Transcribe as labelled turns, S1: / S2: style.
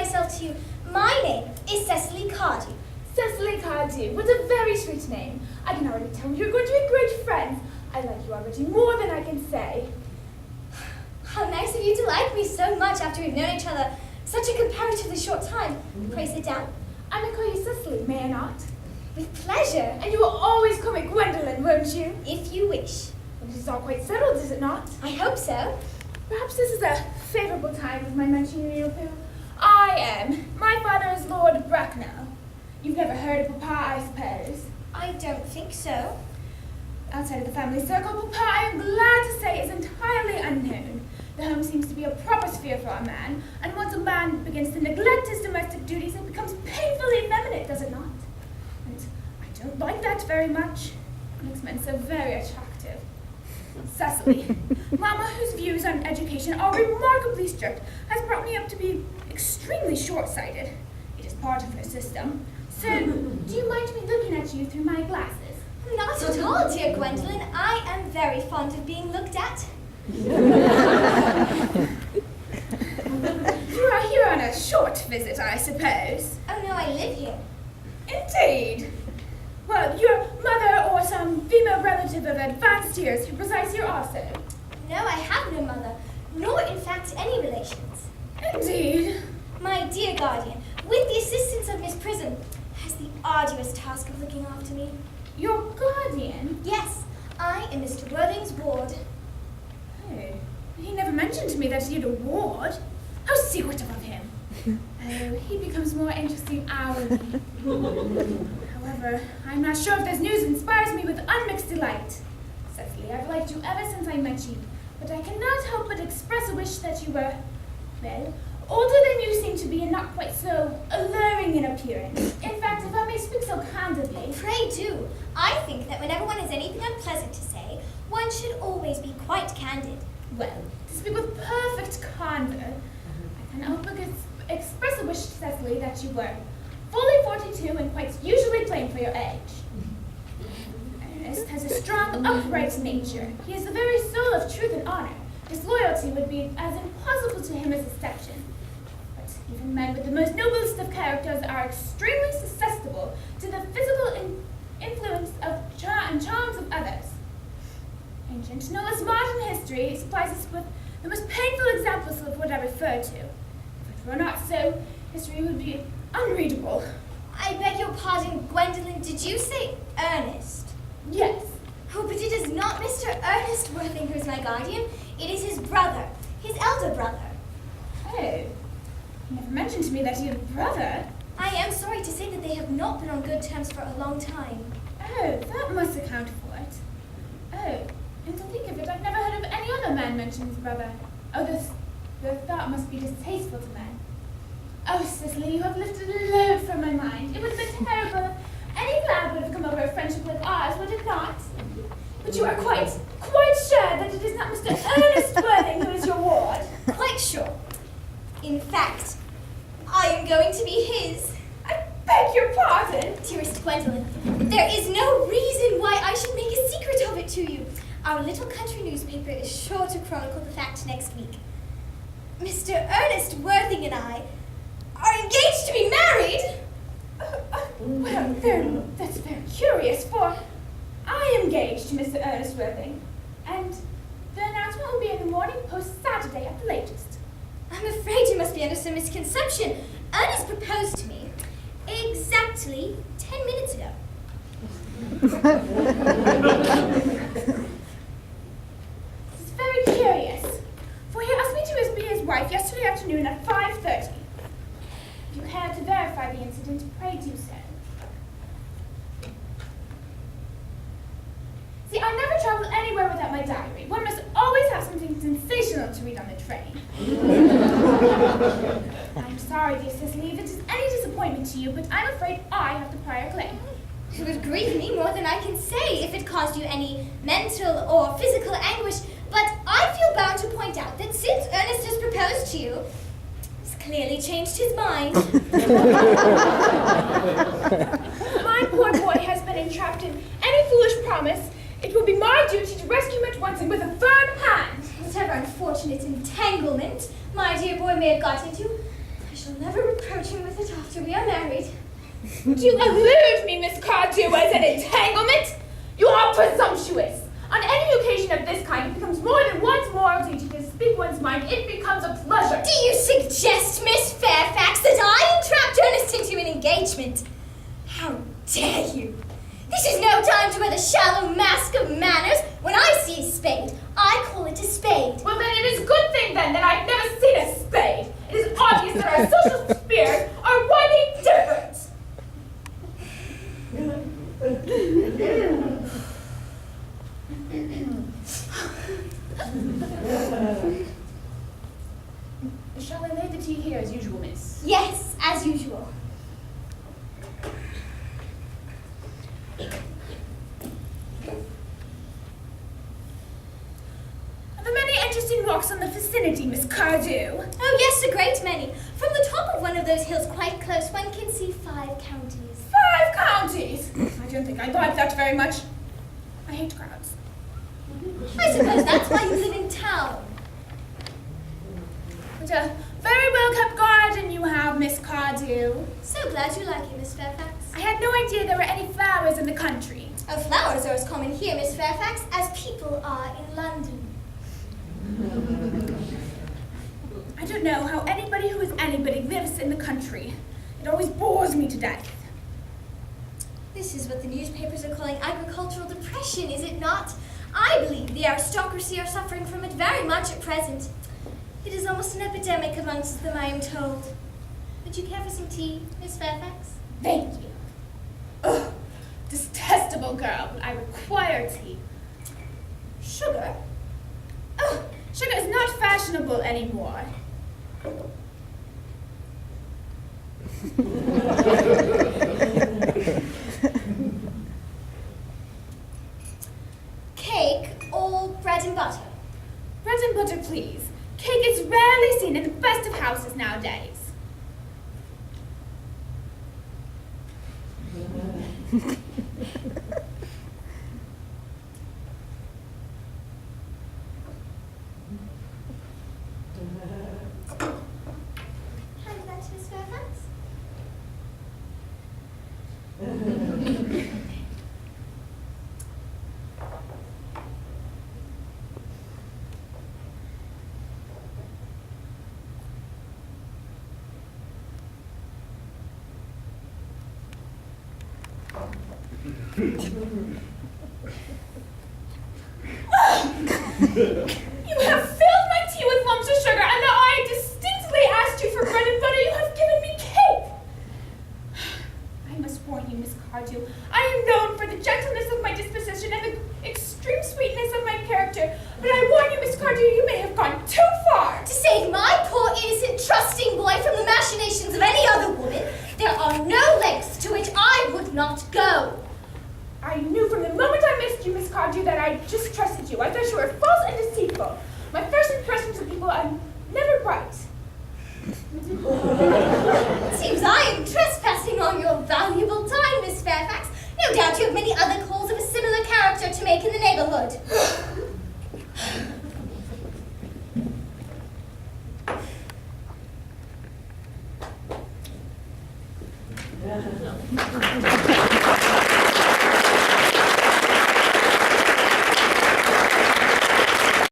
S1: myself to you. My name is Cecily Cardew.
S2: Cecily Cardew, what a very sweet name. I can already tell you're going to be great friends. I like you already more than I can say.
S1: How nice of you to like me so much after we've known each other such a comparatively short time. Pray sit down.
S2: I may call you Cecily, may I not?
S1: With pleasure.
S2: And you will always call me Gwendolyn, won't you?
S1: If you wish.
S2: Well, it is all quite settled, is it not?
S1: I hope so.
S2: Perhaps this is a favourable time of my mentioning you who I am. My father is Lord Bracknell. You've never heard of Papa, I suppose?
S1: I don't think so.
S2: Outside of the family circle, Papa, I am glad to say, is entirely unknown. The home seems to be a proper sphere for a man, and once a man begins to neglect his domestic duties, it becomes painfully effeminate, does it not? And I don't like that very much. It makes men so very attractive. Cecily, Mama, whose views on education are remarkably strict, has brought me up to be extremely short-sighted. It is part of her system. So, do you mind me looking at you through my glasses?
S1: Not at all, dear Gwendolyn. I am very fond of being looked at.
S2: You are here on a short visit, I suppose.
S1: Oh no, I live here.
S2: Indeed. Well, your mother or some female relative of advanced years who resides here also.
S1: No, I have no mother, nor in fact any relations.
S2: Indeed.
S1: My dear guardian, with the assistance of Miss Prism, has the arduous task of looking after me.
S2: Your guardian?
S1: Yes, I am Mr. Worthing's ward.
S2: Oh, he never mentioned to me that he had a ward. How secretive of him. Oh, he becomes more interesting hourly. However, I'm not sure if this news inspires me with unmixed delight. Cecily, I've liked you ever since I met you, but I cannot help but express a wish that you were, well, older than you seem to be and not quite so alluring in appearance. In fact, if I may speak so candidly...
S1: Pray do. I think that whenever one has anything unpleasant to say, one should always be quite candid.
S2: Well, to speak with perfect candor, I can help but express a wish to Cecily that you were fully 42 and quite usually plain for your age. Earnest has a strong, upright nature. He is the very soul of truth and honor. Disloyalty would be as impossible to him as deception. But even men with the most noblest of characters are extremely susceptible to the physical influence of and charms of others. Ancient, no less modern history supplies us with the most painful examples of what I refer to. If it were not so, history would be unreadable.
S1: I beg your pardon, Gwendolyn, did you say Earnest?
S2: Yes.
S1: Oh, but it is not Mr. Earnest Worthing who is my guardian. It is his brother, his elder brother.
S2: Oh, he never mentioned to me that he had a brother.
S1: I am sorry to say that they have not been on good terms for a long time.
S2: Oh, that must account for it. Oh, and to think of it, I've never heard of any other man mention his brother. Oh, the thought must be distasteful to men. Oh, Cecily, you have lifted a load from my mind. It would have been terrible if any cloud would have come over a friendship like ours, would it not? But you are quite sure that it is not Mr. Earnest Worthing who is your ward?
S1: Quite sure. In fact, I am going to be his.
S2: I beg your pardon.
S1: Dearest Gwendolyn, there is no reason why I should make a secret of it to you. Our little country newspaper is sure to chronicle the fact next week. Mr. Earnest Worthing and I are engaged to be married.
S2: Well, that's very curious, for I am engaged to Mr. Earnest Worthing, and the announcement will be in the Morning Post Saturday at the latest.
S1: I'm afraid you must be under some misconception. Ernest proposed to me exactly 10 minutes ago.
S2: It's very curious, for he asked me to be his wife yesterday afternoon at 5:30. If you care to verify the incident, pray do so. See, I never travel anywhere without my diary. One must always have something sensational to read on the train. I'm sorry, dear Cecily, if it is any disappointment to you, but I'm afraid I have the prior claim.
S1: It would grieve me more than I can say if it caused you any mental or physical anguish, but I feel bound to point out that since Ernest has proposed to you, he's clearly changed his mind.
S2: My poor boy has been entrapped in any foolish promise. It will be my duty to rescue him at once and with a firm hand.
S1: Whatever unfortunate entanglement my dear boy may have got into, I shall never reproach him with it after we are married.
S2: Do you allude me, Miss Cardew, as an entanglement? You are presumptuous. On any occasion of this kind, it becomes more than one's moral duty to speak one's mind. It becomes a pleasure.
S1: Do you suggest, Miss Fairfax, that I entrapped Ernest into an engagement? How dare you? This is no time to wear the shallow mask of manners. When I see a spade, I call it a spade.
S2: Well, then it is a good thing, then, that I've never seen a spade. It is obvious that our social spheres are widely different. Shall I lay the tea here as usual, miss?
S1: Yes, as usual.
S2: Are there many interesting walks in the vicinity, Miss Cardew?
S1: Oh, yes, a great many. From the top of one of those hills quite close, one can see 5 counties.
S2: 5 counties? I don't think I like that very much. I hate crowds.
S1: I suppose that's why you live in town.
S2: What a very well-kept garden you have, Miss Cardew.
S1: So glad you like it, Miss Fairfax.
S2: I had no idea there were any flowers in the country.
S1: Oh, flowers are as common here, Miss Fairfax, as people are in London.
S2: I don't know how anybody who is anybody lives in the country. It always bores me to death.
S1: This is what the newspapers are calling agricultural depression, is it not? I believe the aristocracy are suffering from it very much at present. It is almost an epidemic amongst them, I am told. Would you care for some tea, Miss Fairfax?
S2: Thank you. Ugh, detestable girl, but I require tea. Sugar? Oh, sugar is not fashionable anymore.
S1: Cake or bread and butter?
S2: Bread and butter, please. Cake is rarely seen in the best of houses nowadays.
S1: Hand that to Miss Fairfax.
S2: You have filled my tea with lumps of sugar, and now I distinctly asked you for bread and butter. You have given me cake. I must warn you, Miss Cardew. I am known for the gentleness of my disposition and the extreme sweetness of my character. But I warn you, Miss Cardew, you may have gone too far.
S1: To save my poor, innocent, trusting boy from the machinations of any other woman, there are no lengths to which I would not go.
S2: I knew from the moment I missed you, Miss Cardew, that I just trusted you. I thought you were false and deceitful. My first impressions of people are never right.
S1: It seems I am trespassing on your valuable time, Miss Fairfax. No doubt you have many other calls of a similar character to make in the neighborhood.